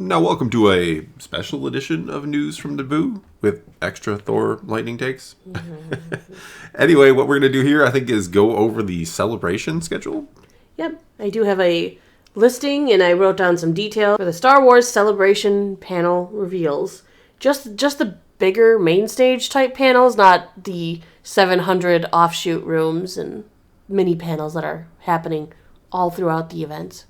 Now, welcome to a special edition of News from Naboo with extra Thor lightning takes. Anyway, what we're going to do here, I think, is go over the celebration schedule. Yep, I do have a listing, and I wrote down some detail for the Star Wars Celebration panel reveals. Just the bigger main stage type panels, not the 700 offshoot rooms and mini panels that are happening all throughout the events.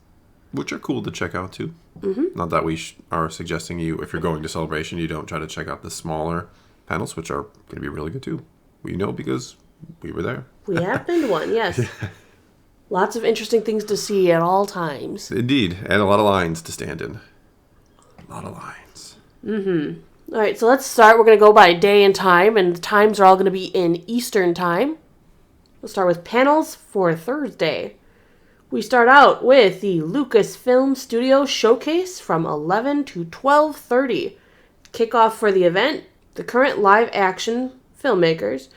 Which are cool to check out, too. Mm-hmm. Not that we are suggesting you, if you're going to Celebration, you don't try to check out the smaller panels, which are going to be really good, too. We know because we were there. We have been to one, yes. Lots of interesting things to see at all times. Indeed, and a lot of lines to stand in. A lot of lines. Mm-hmm. All right, so let's start. We're going to go by day and time, and the times are all going to be in Eastern Time. We'll start with panels for Thursday. We start out with the Lucasfilm Studio Showcase from 11 to 12:30. Kickoff for the event, the current live-action filmmakers,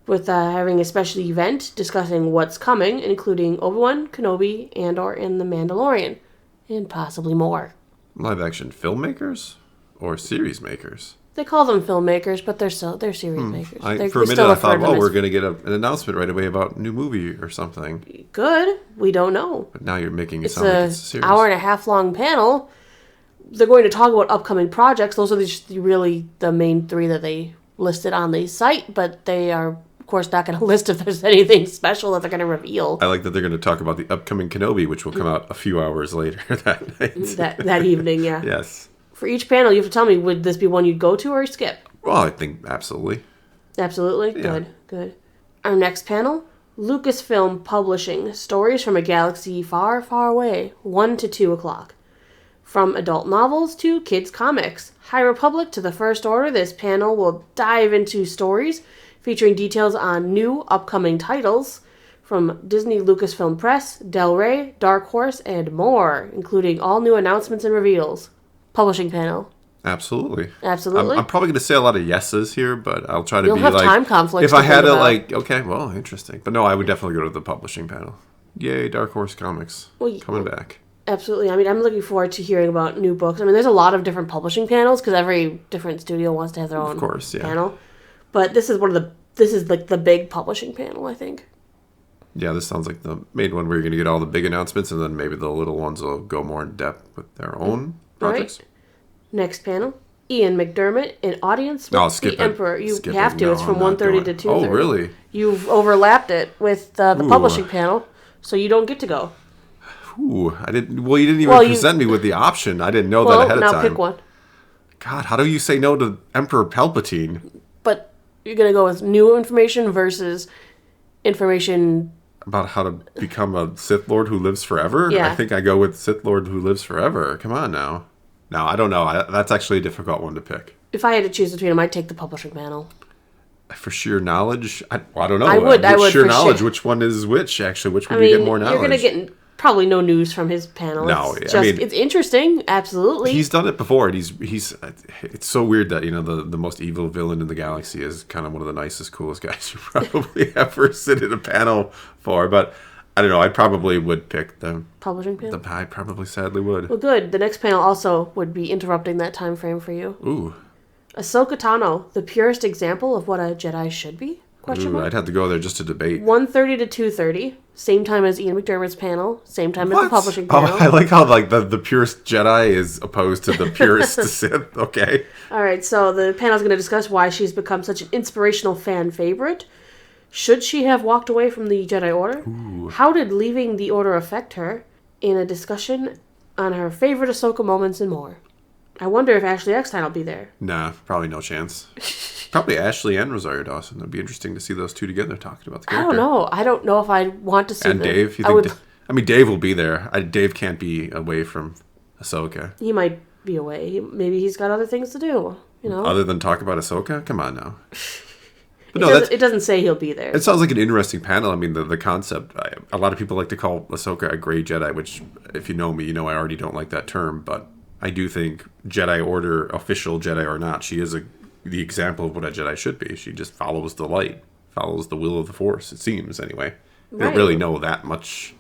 with having a special event discussing what's coming, including Obi-Wan, Kenobi, Andor, and The Mandalorian, and possibly more. Live-action filmmakers or series makers? They call them filmmakers, but they're series makers. For a minute, I thought, well, we're going to get an announcement right away about a new movie or something. Good. We don't know. But now you're making it sound like it's a series. Hour and a half long panel. They're going to talk about upcoming projects. Those are really the main three that they listed on the site, but they are, of course, not going to list if there's anything special that they're going to reveal. I like that they're going to talk about the upcoming Kenobi, which will come out a few hours later that night. that evening, yeah. Yes. For each panel, you have to tell me, would this be one you'd go to or skip? Well, I think absolutely. Absolutely? Yeah. Good. Our next panel, Lucasfilm Publishing, Stories from a Galaxy Far, Far Away, 1 to 2 o'clock. From adult novels to kids' comics, High Republic to the First Order, this panel will dive into stories featuring details on new upcoming titles from Disney Lucasfilm Press, Del Rey, Dark Horse, and more, including all new announcements and reveals. Publishing panel. Absolutely. I'm probably going to say a lot of yeses here, but I'll try to You'll be have like... time conflicts. If I had to, okay, well, interesting. But no, I would definitely go to the publishing panel. Yay, Dark Horse Comics. Coming back. Absolutely. I'm looking forward to hearing about new books. There's a lot of different publishing panels because every different studio wants to have their own panel. But this is the big publishing panel, I think. Yeah, this sounds like the main one where you're going to get all the big announcements, and then maybe the little ones will go more in depth with their own projects. Right. Next panel, Ian McDermott, An Audience with the Emperor. You have to. It's from 1:30 to 2:30. Oh, really? You've overlapped it with the publishing panel, so you don't get to go. Ooh, I didn't. Well, you didn't even present me with the option. I didn't know that ahead of time. Now pick one. God, how do you say no to Emperor Palpatine? But you're going to go with new information versus information... About how to become a Sith Lord who lives forever? Yeah. I think I go with Sith Lord who lives forever. Come on now. No, I don't know. That's actually a difficult one to pick. If I had to choose between them, I'd take the publishing panel. For sheer knowledge? I don't know. I would sheer for knowledge, sure. which one is which, actually? Which one do you get more knowledge? You're going to get probably no news from his panel. No, it's interesting, absolutely. He's done it before, and he's. It's so weird that, the most evil villain in the galaxy is kind of one of the nicest, coolest guys you probably ever sit in a panel for, but... I don't know. I probably would pick the publishing panel. I probably sadly would. Well, good. The next panel also would be interrupting that time frame for you. Ooh. Ahsoka Tano, the purest example of what a Jedi should be? I'd have to go there just to debate. 1:30 to 2:30, same time as Ian McDermott's panel, same time as the publishing panel. Oh, I like how the purest Jedi is opposed to the purest Sith. Okay. All right. So the panel's going to discuss why she's become such an inspirational fan favorite. Should she have walked away from the Jedi Order? Ooh. How did leaving the Order affect her? In a discussion on her favorite Ahsoka moments and more. I wonder if Ashley Eckstein will be there. Nah, probably no chance. Probably Ashley and Rosario Dawson. It'd be interesting to see those two together talking about the character. I don't know if I'd want to see and them. Dave? Dave will be there. Dave can't be away from Ahsoka. He might be away. Maybe he's got other things to do. Other than talk about Ahsoka? Come on now. But it doesn't say he'll be there. It sounds like an interesting panel. The concept. A lot of people like to call Ahsoka a gray Jedi, which, if you know me, you know I already don't like that term. But I do think Jedi Order, official Jedi or not, she is the example of what a Jedi should be. She just follows the light, follows the will of the Force, it seems, anyway. We don't really know that much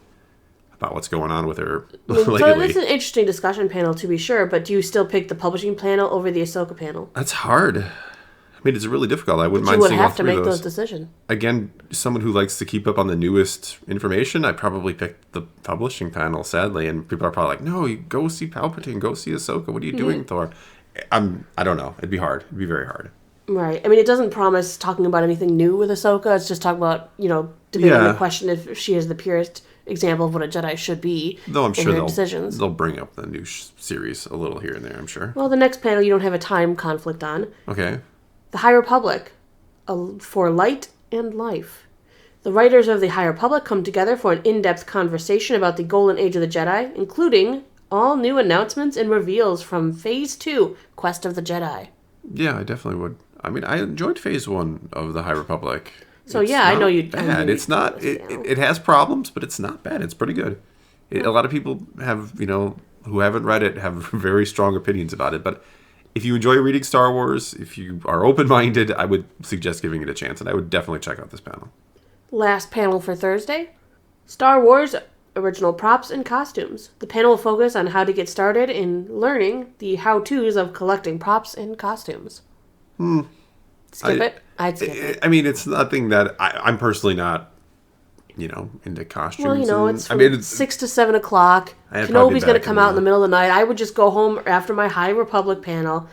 about what's going on with her So lately. this is an interesting discussion panel to be sure, but do you still pick the publishing panel over the Ahsoka panel? That's hard. I mean, it's really difficult. I wouldn't You mind would seeing all have to three make of those those. decisions. Again, someone who likes to keep up on the newest information, I'd probably pick the publishing panel, sadly. And people are probably like, no, you go see Palpatine, go see Ahsoka. What are you doing, Thor? I don't know. It'd be hard. It'd be very hard. Right. I mean, it doesn't promise talking about anything new with Ahsoka. It's just talking about, debating Yeah. the question if she is the purest example of what a Jedi should be. Though I'm in sure her decisions. they'll bring up the new series a little here and there, I'm sure. Well, the next panel you don't have a time conflict on. Okay. The High Republic, for Light and Life. The writers of the High Republic come together for an in-depth conversation about the Golden Age of the Jedi, including all new announcements and reveals from Phase 2, Quest of the Jedi. Yeah, I definitely would. I mean, I enjoyed Phase 1 of the High Republic. So It's yeah, I not know you. bad. It's not. It has problems, but it's not bad. It's pretty good. A lot of people have, who haven't read it, have very strong opinions about it. But if you enjoy reading Star Wars, if you are open-minded, I would suggest giving it a chance, and I would definitely check out this panel. Last panel for Thursday, Star Wars original props and costumes. The panel will focus on how to get started in learning the how-tos of collecting props and costumes. Skip it? I'd skip it. I mean, it's nothing that I'm personally not, into costumes. Well, and- it's I from mean, it's 6 to 7 o'clock. I'd probably be Kenobi's going to back come in out in the middle of the night. I would just go home after my High Republic panel,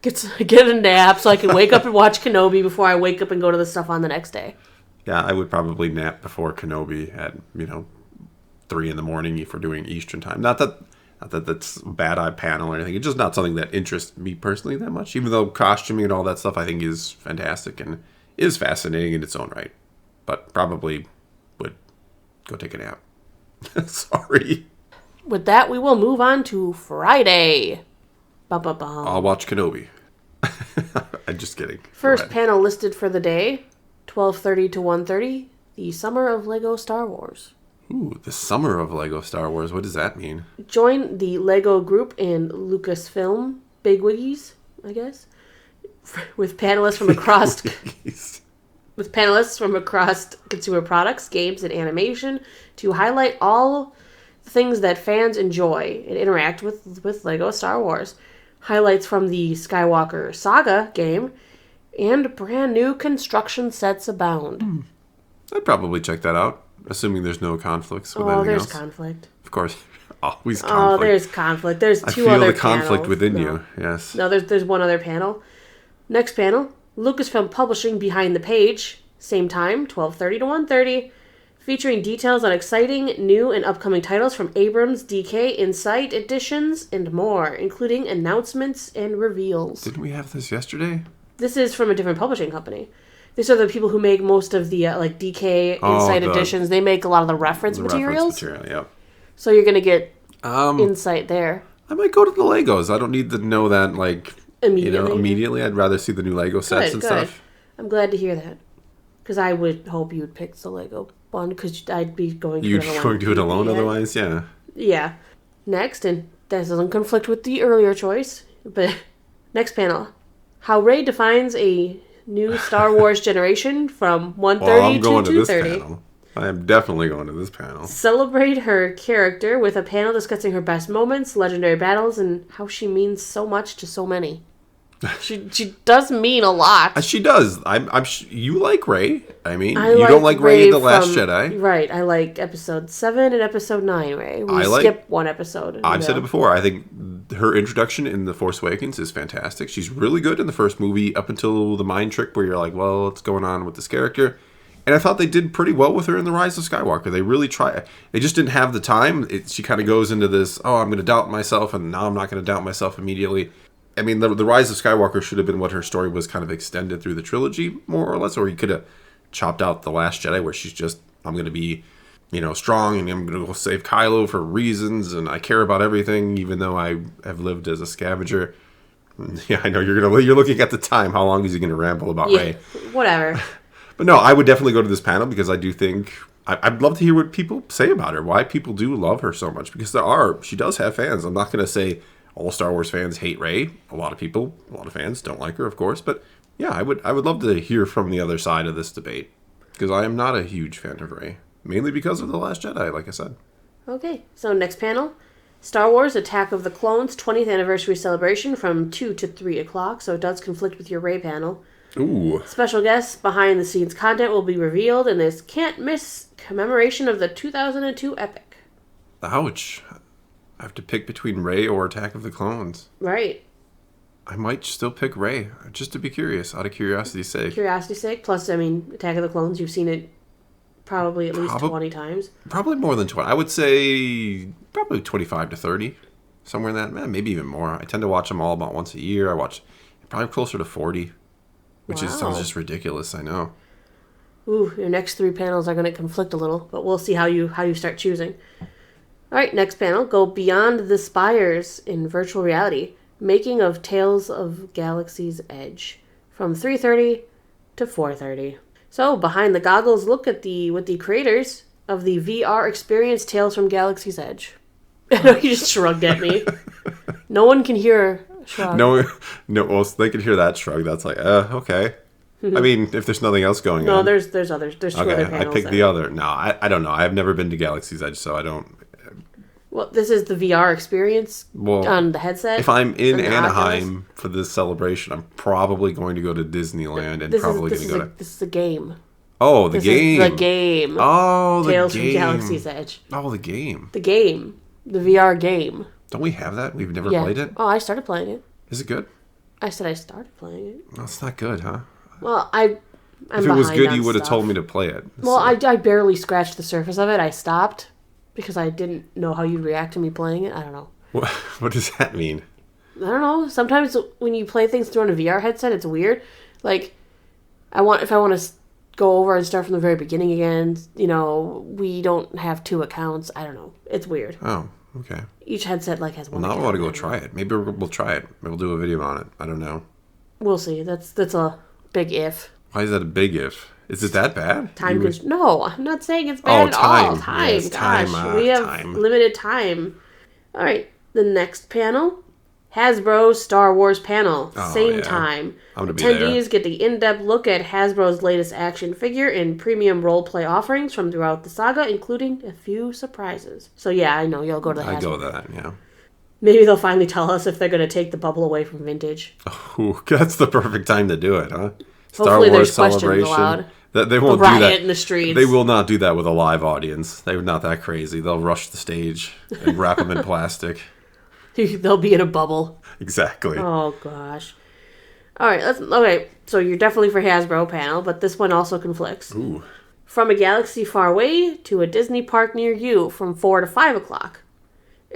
get a nap so I can wake up and watch Kenobi before I wake up and go to the stuff on the next day. Yeah, I would probably nap before Kenobi at 3 in the morning if we're doing Eastern time. Not that that's a bad eye panel or anything. It's just not something that interests me personally that much. Even though costuming and all that stuff I think is fantastic and is fascinating in its own right. But probably would go take a nap. Sorry. With that, we will move on to Friday. Ba-ba-bum. I'll watch Kenobi. I'm just kidding. Go First ahead. panel listed for the day, 12:30 to 1:30, the Summer of Lego Star Wars. Ooh, the summer of Lego Star Wars. What does that mean? Join the Lego group and Lucasfilm bigwiggies, I guess, with panelists from across consumer products, games, and animation to highlight all the things that fans enjoy and interact with Lego Star Wars. Highlights from the Skywalker Saga game and brand new construction sets abound. I'd probably check that out, assuming there's no conflicts with Oh, anything there's else. conflict. Of course, always conflict. Oh, there's conflict. There's I two feel other the conflict panels. within No. you. Yes. No, there's one other panel. Next panel, Lucasfilm Publishing Behind the Page. Same time, 12:30 to 1:30. Featuring details on exciting new and upcoming titles from Abrams, DK, Insight editions, and more, including announcements and reveals. Didn't we have this yesterday? This is from a different publishing company. These are the people who make most of the DK, Oh, Insight the- editions. They make a lot of the reference The materials. reference material, So you're going to get yeah. insight there. I might go to the Legos. I don't need to know that, Immediately. immediately. I'd rather see the new Lego sets and Good. stuff. I'm glad to hear that. Because I would hope you'd pick the Lego one, because I'd be going to You'd it alone. going to do it alone Yeah. otherwise? Yeah. Yeah. Next, and that doesn't conflict with the earlier choice, but next panel. How Rey defines a new Star Wars generation from 1:30 Well, I'm going to to this 2:30. panel. I am definitely going to this panel. Celebrate her character with a panel discussing her best moments, legendary battles, and how she means so much to so many. She does mean a lot. She does. You like Rey. I mean, I you don't like Rey the Last from- Jedi. Right. I like episode 7 and episode 9, Rey. We I like- skip one episode. I've said it before. I think her introduction in The Force Awakens is fantastic. She's really good in the first movie up until the mind trick where you're like, well, what's going on with this character? And I thought they did pretty well with her in The Rise of Skywalker. They really try. They just didn't have the time. She kind of goes into this, oh, I'm going to doubt myself, and now I'm not going to doubt myself immediately. I mean, the Rise of Skywalker should have been what her story was kind of extended through the trilogy, more or less. Or you could have chopped out The Last Jedi where she's just, I'm going to be, strong, and I'm going to go save Kylo for reasons, and I care about everything, even though I have lived as a scavenger. Yeah, I know you're looking at the time. How long is he going to ramble about Yeah, Rey? whatever. But no, I would definitely go to this panel because I do think I'd love to hear what people say about her. Why people do love her so much? Because she does have fans. I'm not going to say all Star Wars fans hate Rey. A lot of fans don't like her, of course. But yeah, I would love to hear from the other side of this debate because I am not a huge fan of Rey, mainly because of The Last Jedi, like I said. Okay, so next panel. Star Wars Attack of the Clones 20th Anniversary Celebration from 2 to 3 o'clock, so it does conflict with your Rey panel. Ooh. Special guests, behind-the-scenes content will be revealed in this can't-miss commemoration of the 2002 epic. Ouch. I have to pick between Rey or Attack of the Clones. Right. I might still pick Rey, just to be curious, out of curiosity's sake. Curiosity's sake. Plus, I mean, Attack of the Clones, you've seen it probably at least 20 times. Probably more than 20. I would say probably 25 to 30. Somewhere in that, maybe even more. I tend to watch them all about once a year. I watch probably closer to 40, which sounds just ridiculous, I know. Ooh, your next 3 panels are going to conflict a little, but we'll see how you start choosing. All right, next panel, go Beyond the Spires in virtual reality. Making of Tales of Galaxy's Edge from 3:30 to 4:30. So, behind the goggles, look at with the creators of the VR experience Tales from Galaxy's Edge. I know you just shrugged at me. No one can hear a shrug. No, well, they can hear that shrug. That's like, okay. I mean, if there's nothing else going on. No, there's others. There's 2 other panels. I picked the other. No, I don't know. I've never been to Galaxy's Edge, so I don't. Well, this is the VR experience on the headset. If I'm in Anaheim for this celebration, I'm probably going to go to Disneyland and probably going to go to... This is a game. Oh, the game. This is the game. Oh, the game. Tales from Galaxy's Edge. Oh, the game. The game. The VR game. Don't we have that? We've never played it? Oh, I started playing it. Is it good? I said I started playing it. Well, it's not good, huh? Well, I'm If it was good, you would have told me to play it. Well, I barely scratched the surface of it. I stopped because I didn't know how you'd react to me playing it. I don't know. What does that mean? I don't know. Sometimes when you play things through on a VR headset, it's weird. Like, if I want to go over and start from the very beginning again, we don't have 2 accounts. I don't know. It's weird. Oh, okay. Each headset has one. Well, now I want to go try it. Maybe we'll try it. Maybe we'll do a video on it. I don't know. We'll see. That's a big if. Why is that a big if? Is it that bad? No, I'm not saying it's bad at all. Time. Yes, Gosh, we have limited time. All right, the next panel, Hasbro Star Wars panel. Same time. I'm gonna be Attendees there. get the in-depth look at Hasbro's latest action figure and premium role-play offerings from throughout the saga, including a few surprises. So yeah, I know you'll go to the Hasbro. I go with that. Yeah. Maybe they'll finally tell us if they're going to take the bubble away from vintage. Ooh, that's the perfect time to do it, huh? Hopefully there's questions allowed. They won't riot do that in the streets. They will not do that with a live audience. They're not that crazy. They'll rush the stage and wrap them in plastic. They'll be in a bubble. Exactly. Oh gosh. All right. Okay. So you're definitely for Hasbro panel, but this one also conflicts. Ooh. From a galaxy far away to a Disney park near you, from 4 to 5 o'clock.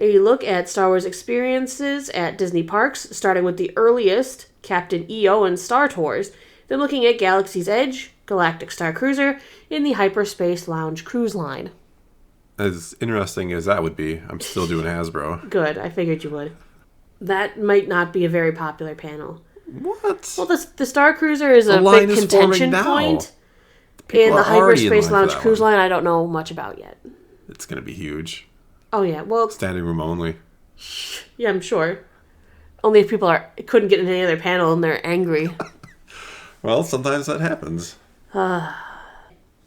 A look at Star Wars experiences at Disney parks, starting with the earliest, Captain EO and Star Tours, then looking at Galaxy's Edge, Galactic Star Cruiser, in the Hyperspace Lounge cruise line. As interesting as that would be, I'm still doing Hasbro. Good, I figured you would. That might not be a very popular panel. What? Well, the Star Cruiser is a big contention point. And the Hyperspace Lounge cruise line, I don't know much about yet. It's going to be huge. Oh, yeah. Well, standing room only. Yeah, I'm sure. Only if people couldn't get into any other panel and they're angry. Well, sometimes that happens.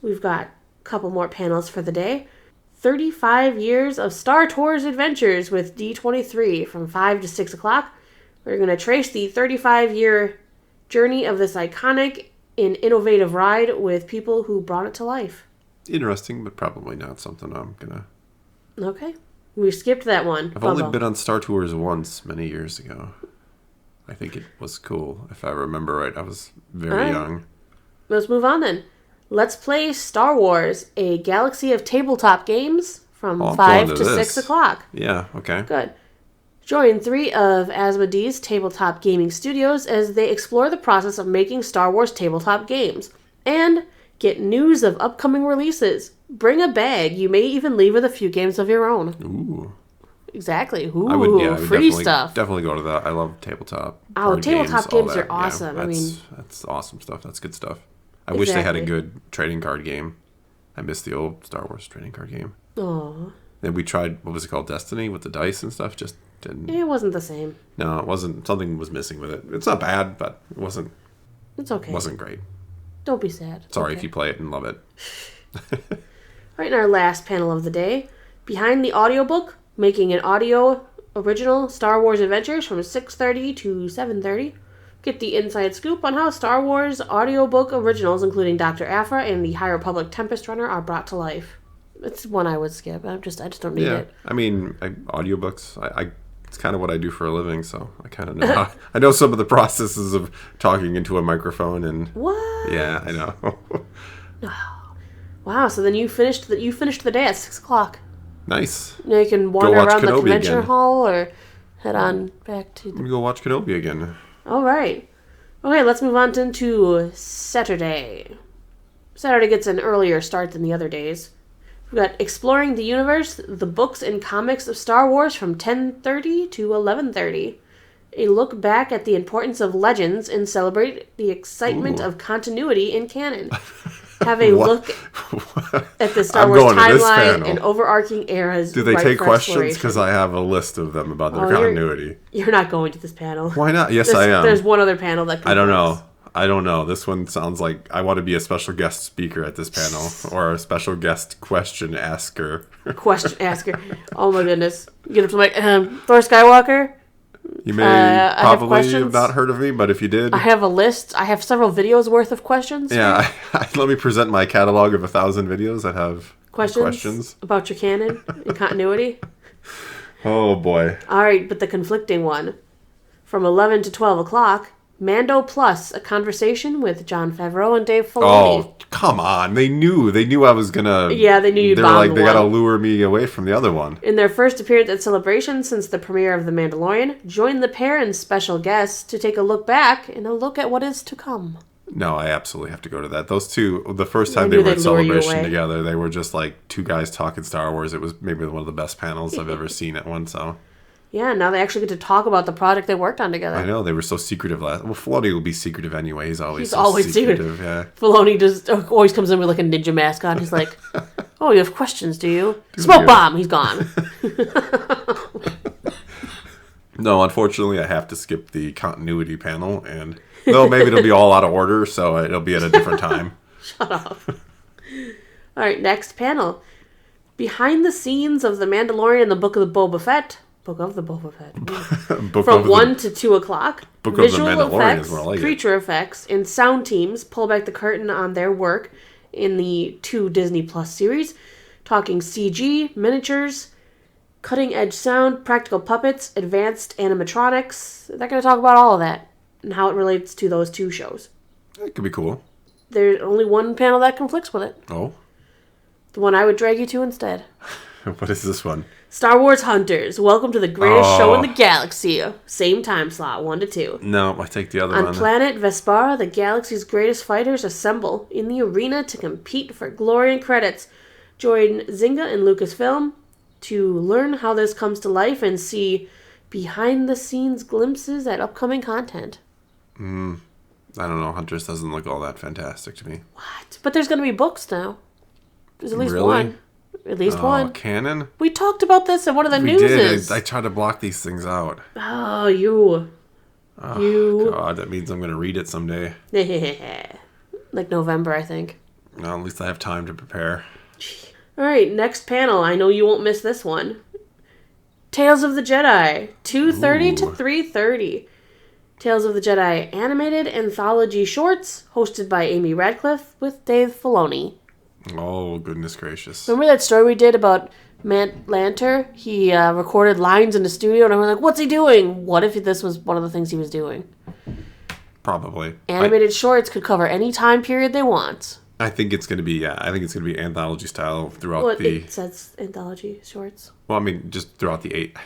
We've got a couple more panels for the day. 35 years of Star Tours adventures with D23 from 5 to 6 o'clock. We're going to trace the 35-year journey of this iconic and innovative ride with people who brought it to life. Interesting, but probably not something I'm going to... Okay. We skipped that one. I've only been on Star Tours once many years ago. I think it was cool, if I remember right. I was very young. Let's move on then. Let's play Star Wars, a galaxy of tabletop games from 5 to 6 o'clock. Yeah, okay. Good. Join 3 of Asmodee's tabletop gaming studios as they explore the process of making Star Wars tabletop games. And get news of upcoming releases. Bring a bag. You may even leave with a few games of your own. Ooh. Exactly. Ooh, I would free stuff. Definitely go to that. I love tabletop. Oh, tabletop games are awesome. Yeah, that's awesome stuff. That's good stuff. I wish they had a good trading card game. I miss the old Star Wars trading card game. Oh. Then we tried, what was it called, Destiny with the dice and stuff. Just didn't. It wasn't the same. No, it wasn't. Something was missing with it. It's not bad, but it wasn't. It's okay. It wasn't great. Don't be sad. Sorry if you play it and love it. Right in our last panel of the day, Behind the audiobook, making an audio original Star Wars Adventures from 6:30 to 7:30. Get the inside scoop on how Star Wars audiobook originals, including Dr. Aphra and the High Republic Tempest Runner, are brought to life. It's one I would skip. I just don't need it. I mean, audiobooks, it's kind of what I do for a living, so I kind of know. I know some of the processes of talking into a microphone and... What? Yeah, I know. Wow, so then you finished the day at 6 o'clock. Nice. Now you can wander watch around the Kenobi convention again. hall or head on back to Let me go watch Kenobi again. All right. Okay, let's move on to Saturday. Saturday gets an earlier start than the other days. We've got Exploring the Universe, the books and comics of Star Wars from 10:30 to 11:30. A look back at the importance of legends and celebrate the excitement of continuity in canon. Have a look at the Star Wars timeline and overarching eras. Do they take questions? Because I have a list of them about their continuity. You're not going to this panel. Why not? Yes, I am. There's one other panel that. I don't know. This one sounds like I want to be a special guest speaker at this panel or a special guest question asker. Question asker. Oh my goodness. Get up to Thor Skywalker. You may probably have not heard of me, but if you did... I have a list. I have several videos worth of questions. Yeah, let me present my catalog of 1,000 videos that have questions. About your canon and continuity. Oh, boy. All right, but the conflicting one. From 11 to 12 o'clock, Mando Plus, a conversation with Jon Favreau and Dave Filoni. Oh, come on. They knew I was going to... Yeah, they knew you'd They were like, they got to lure me away from the other one. In their first appearance at Celebration since the premiere of The Mandalorian, join the pair and special guests to take a look back and a look at what is to come. No, I absolutely have to go to that. Those two, the first time they were at Celebration together, they were just like two guys talking Star Wars. It was maybe one of the best panels I've ever seen at one, so... Yeah, now they actually get to talk about the project they worked on together. I know, they were so secretive last... Well, Filoni will be secretive anyway. He's always secretive. Yeah. Filoni just always comes in with like a ninja mask on. He's like, oh, you have questions, do you? Smoke bomb! He's gone. No, unfortunately, I have to skip the continuity panel. And though maybe it'll be all out of order, so it'll be at a different time. Shut up. All right, next panel. Behind the scenes of The Mandalorian and the Book of the Boba Fett... Book of the Boba Fett. From 1 to 2 o'clock, Book visual of the Mandalorian effects, is more like creature effects, and sound teams pull back the curtain on their work in the 2 Disney Plus series, talking CG, miniatures, cutting-edge sound, practical puppets, advanced animatronics. They're going to talk about all of that and how it relates to those 2 shows. It could be cool. There's only one panel that conflicts with it. Oh? The one I would drag you to instead. What is this one? Star Wars Hunters. Welcome to the greatest show in the galaxy. Same time slot, 1 to 2. No, I take the other one. On planet Vespara, the galaxy's greatest fighters assemble in the arena to compete for glory and credits. Join Zynga and Lucasfilm to learn how this comes to life and see behind-the-scenes glimpses at upcoming content. I don't know. Hunters doesn't look all that fantastic to me. What? But there's going to be books now. There's at least Really? one. At least one. Canon? We talked about this in one of the We newses. did. I try to block these things out. Oh, you. God, that means I'm going to read it someday. Like November, I think. Well, at least I have time to prepare. All right, next panel. I know you won't miss this one. Tales of the Jedi, 2:30 to 3:30. Tales of the Jedi animated anthology shorts, hosted by Amy Radcliffe with Dave Filoni. Oh, goodness gracious. Remember that story we did about Matt Lanter? He recorded lines in the studio, and I was like, what's he doing? What if this was one of the things he was doing? Probably. Animated shorts could cover any time period they want. I think it's going to be, I think it's going to be anthology style throughout It says anthology shorts. Well, I mean, just throughout the 8.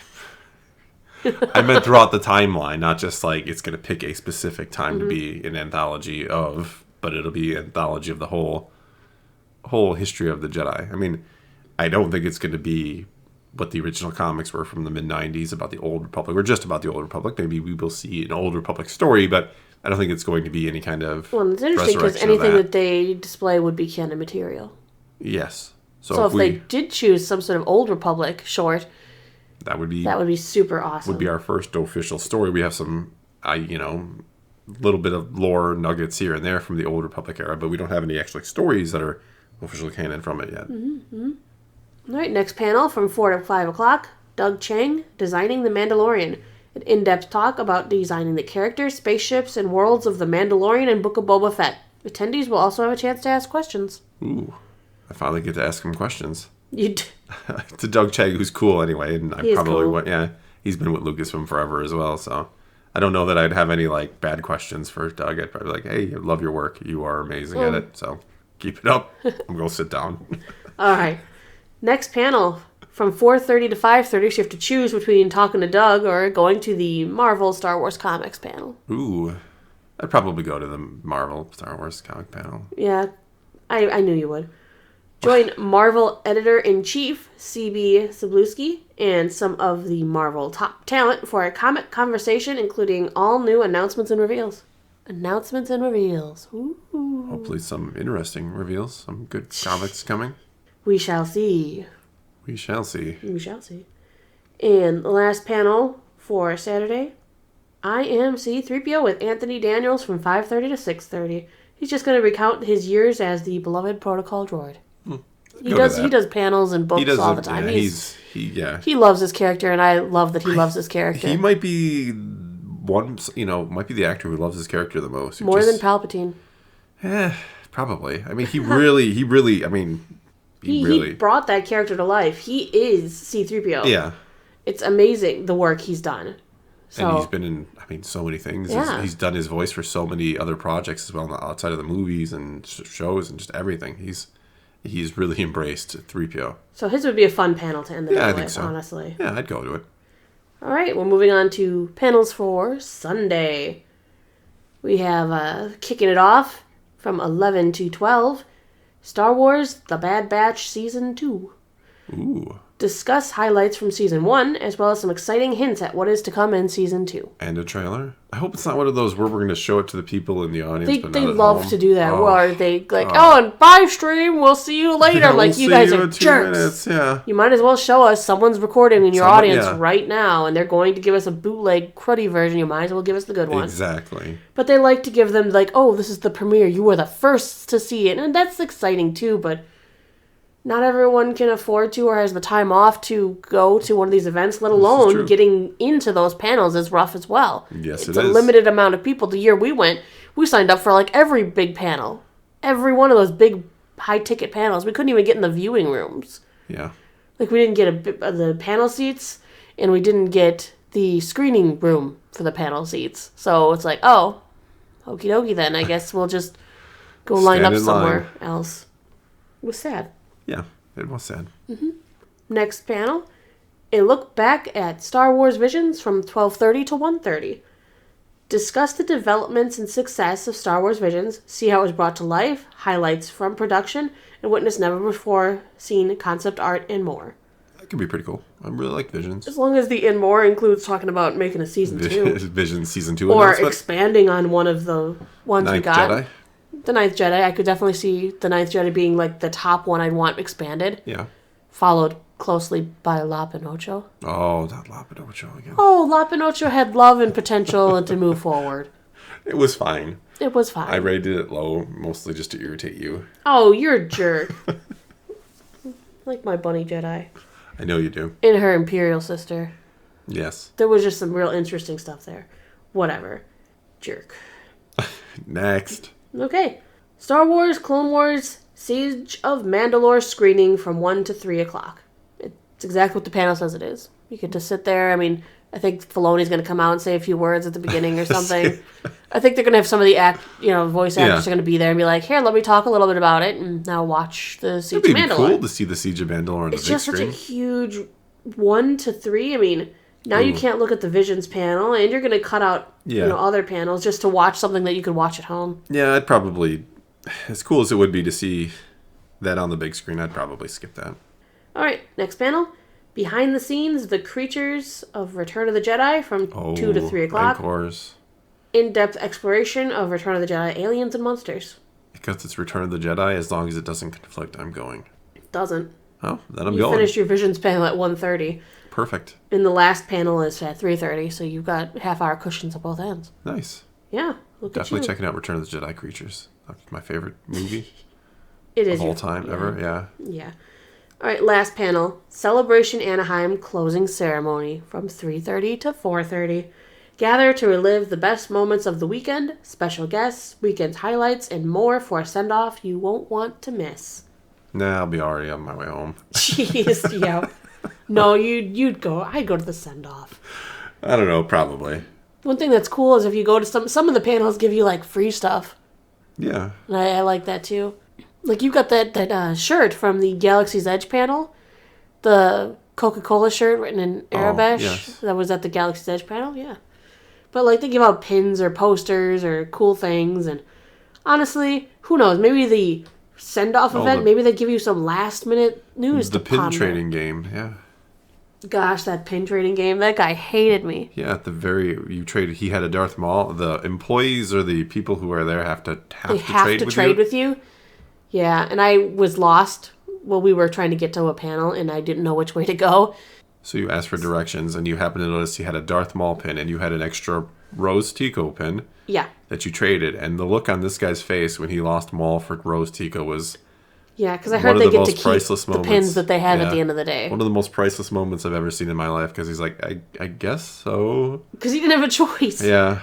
I meant throughout the timeline, not just like it's going to pick a specific time to be an anthology of, but it'll be an anthology of the whole history of the Jedi. I mean, I don't think it's going to be what the original comics were from the mid-90s about the Old Republic, or just about the Old Republic. Maybe we will see an Old Republic story, but I don't think it's going to be any kind of Well, it's interesting because anything that they display would be canon material. Yes. So if they did choose some sort of Old Republic short, that would be super awesome. Would be our first official story. We have some, little bit of lore nuggets here and there from the Old Republic era, but we don't have any actual stories that are official canon from it yet. All right, next panel from 4 to 5 o'clock. Doug Chiang, Designing the Mandalorian. An in-depth talk about designing the characters, spaceships, and worlds of The Mandalorian and Book of Boba Fett. Attendees will also have a chance to ask questions. Ooh, I finally get to ask him questions. You To Doug Chiang, who's cool anyway, and I He is probably cool. would. Yeah, he's been with Lucasfilm forever as well, so I don't know that I'd have any like bad questions for Doug. I'd probably be like, "Hey, I love your work. You are amazing at it. So keep it up." I'm gonna sit down. All right. Next panel from 4:30 to 5:30. So you have to choose between talking to Doug or going to the Marvel Star Wars comics panel. Ooh, I'd probably go to the Marvel Star Wars comic panel. Yeah, I knew you would. Join Marvel Editor-in-Chief C.B. Cebulski and some of the Marvel top talent for a comic conversation, including all new announcements and reveals. Announcements and reveals. Ooh. Hopefully, some interesting reveals. Some good comics coming. We shall see. We shall see. We shall see. And the last panel for Saturday, I am C-3PO with Anthony Daniels from 5:30 to 6:30. He's just going to recount his years as the beloved protocol droid. He does panels and books all the time. Yeah, He loves his character, and I love that he loves his character. He might be might be the actor who loves his character the most. More than Palpatine. Probably. I mean, he really, He brought that character to life. He is C-3PO. Yeah. It's amazing the work he's done. So, and he's been in, so many things. Yeah. He's done his voice for so many other projects as well, outside of the movies and shows and just everything. He's really embraced 3PO. So his would be a fun panel to end the day I with, think so. honestly. Yeah, I'd go to it. All right, we're moving on to panels for Sunday. We have kicking it off from 11 to 12, Star Wars The Bad Batch Season 2. Ooh. Discuss highlights from Season 1, as well as some exciting hints at what is to come in Season 2. And a trailer? I hope it's not one of those where we're going to show it to the people in the audience, They but not at love home. to do that, Oh. where they and live stream, we'll see you later. Yeah, Like, we'll you see guys you are in 2 jerks. minutes, yeah. You might as well show us someone's recording in your Someone- audience yeah. right now, and they're going to give us a bootleg, cruddy version. You might as well give us the good one. Exactly. But they like to give them, like, oh, this is the premiere. You were the first to see it. And that's exciting, too, but not everyone can afford to or has the time off to go to one of these events, let alone true. getting into those panels is rough as well. Yes, it's it a is. limited amount of people. The year we went, we signed up for, like, every big panel. Every one of those big high-ticket panels. We couldn't even get in the viewing rooms. Yeah. Like, we didn't get the panel seats, and we didn't get the screening room for the panel seats. So it's like, oh, okie dokie then. I guess we'll just go line Stand up in somewhere line. else. It was sad. Yeah, it was sad. Next panel, a look back at Star Wars Visions from 12:30 to 1:30. Discuss the developments and success of Star Wars Visions, see how it was brought to life, highlights from production, and witness never before seen concept art and more. That could be pretty cool. I really like Visions. As long as the and more includes talking about making a season 2. Visions Season 2 Or announcement. expanding on one of the ones we Ninth got. Jedi. The Ninth Jedi. I could definitely see the Ninth Jedi being like the top one I'd want expanded. Yeah. Followed closely by La Pinocho. Oh, that Lapinocho again. Oh, La Pinocho had love and potential and to move forward. It was fine. It was fine. I rated it low, mostly just to irritate you. Oh, you're a jerk. Like my bunny Jedi. I know you do. And her Imperial sister. Yes. There was just some real interesting stuff there. Whatever. Jerk. Next. Okay. Star Wars, Clone Wars, Siege of Mandalore screening from 1 to 3 o'clock. It's exactly what the panel says it is. You can just sit there. I mean, I think Filoni's going to come out and say a few words at the beginning or something. I think they're going to have some of the voice actors are going to be there and be like, here, let me talk a little bit about it, and now watch the Siege It'd of be Mandalore. cool to see the Siege of Mandalore on the It's big just such screen. a huge 1 to 3. I mean, now you can't look at the Visions panel, and you're going to cut out other panels just to watch something that you could watch at home. Yeah, I'd probably, as cool as it would be to see that on the big screen, I'd probably skip that. All right, next panel. Behind the scenes, the creatures of Return of the Jedi from 2 to 3 o'clock. Rancors. In-depth exploration of Return of the Jedi aliens and monsters. Because it's Return of the Jedi, as long as it doesn't conflict, I'm going. It doesn't. Oh, then I'm You going. finished your Visions panel at 1:30. Perfect. And the last panel is at 3:30, so you've got half-hour cushions at both ends. Nice. Yeah, look Definitely at you. checking out Return of the Jedi Creatures. That's my favorite movie It is of all your- time yeah. ever. Yeah. Yeah. All right, last panel. Celebration Anaheim closing ceremony from 3:30 to 4:30. Gather to relive the best moments of the weekend, special guests, weekend highlights, and more for a send-off you won't want to miss. Nah, I'll be already on my way home. Jeez, yeah. No, you'd go. I'd go to the send-off. I don't know, probably. One thing that's cool is if you go to some of the panels give you like free stuff. Yeah. And I like that too. Like you got that shirt from the Galaxy's Edge panel, the Coca-Cola shirt written in Arabic. Yes. That was at the Galaxy's Edge panel, yeah. But like they give out pins or posters or cool things, and honestly, who knows? Maybe the send-off event, maybe they give you some last-minute news. The to pin ponder. trading game, yeah. Gosh, that pin trading game, that guy hated me. Yeah, at the you traded. He had a Darth Maul. The employees or the people who are there have to trade with you. Yeah, and I was lost while we were trying to get to a panel, and I didn't know which way to go. So you asked for directions, and you happened to notice he had a Darth Maul pin, and you had an extra Rose Tico pin. Yeah. That you traded, and the look on this guy's face when he lost Maul for Rose Tico was. Yeah, because I heard they get to keep the pins that they have at Yeah. the end of the day. One of the most priceless moments I've ever seen in my life, because he's like, I guess so. Because he didn't have a choice. Yeah.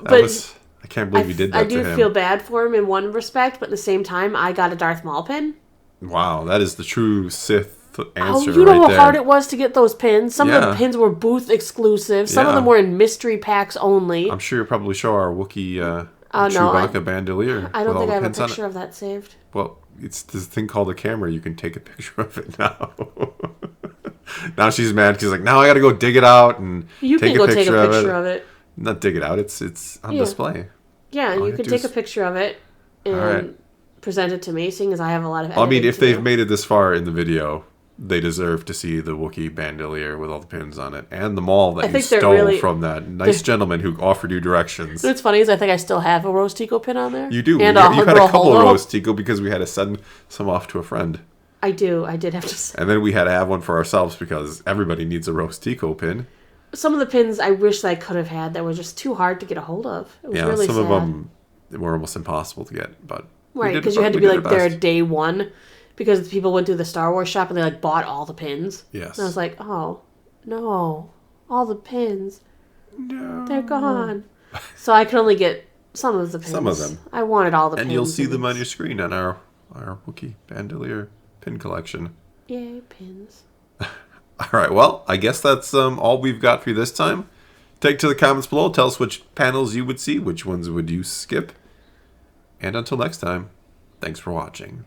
I can't believe he did that to him. I do feel bad for him in one respect, but at the same time, I got a Darth Maul pin. Wow, that is the true Sith answer you know right how there. hard it was to get those pins? Some of the pins were booth exclusive. Some of them were in mystery packs only. I'm sure you'll probably show our Wookiee Chewbacca bandolier. I don't with think I all the have a pins on picture it. of that saved. Well, it's this thing called a camera. You can take a picture of it now. Now she's mad. She's like, now I got to go dig it out and You take can go a picture take a picture of it. Not dig it out. It's on display. Yeah, and All you you could do take is- a picture of it and right. present it to me, seeing as I have a lot of I mean, editing if to they've do. made it this far in the video, they deserve to see the Wookiee bandolier with all the pins on it and the Maul that you think they're stole really- from that nice gentleman who offered you directions. What's funny is I think I still have a Rose Tico pin on there. You do. And You had a little couple of holo. Rose Tico because we had to send some off to a friend. I do. I did have to. And then we had to have one for ourselves because everybody needs a Rose Tico pin. Some of the pins I wish I could have had that were just too hard to get a hold of. It was Yeah, really some sad. of them were almost impossible to get, but Right, because you had to be like there day one because people went through the Star Wars shop and they like bought all the pins. Yes. And I was like, oh, no. All the pins. No. They're gone. So I could only get some of the pins. Some of them. I wanted all the pins. And you'll see them on your screen on our Wookiee bandolier pin collection. Yay, pins. All right, well, I guess that's all we've got for you this time. Take to the comments below. Tell us which panels you would see, which ones would you skip. And until next time, thanks for watching.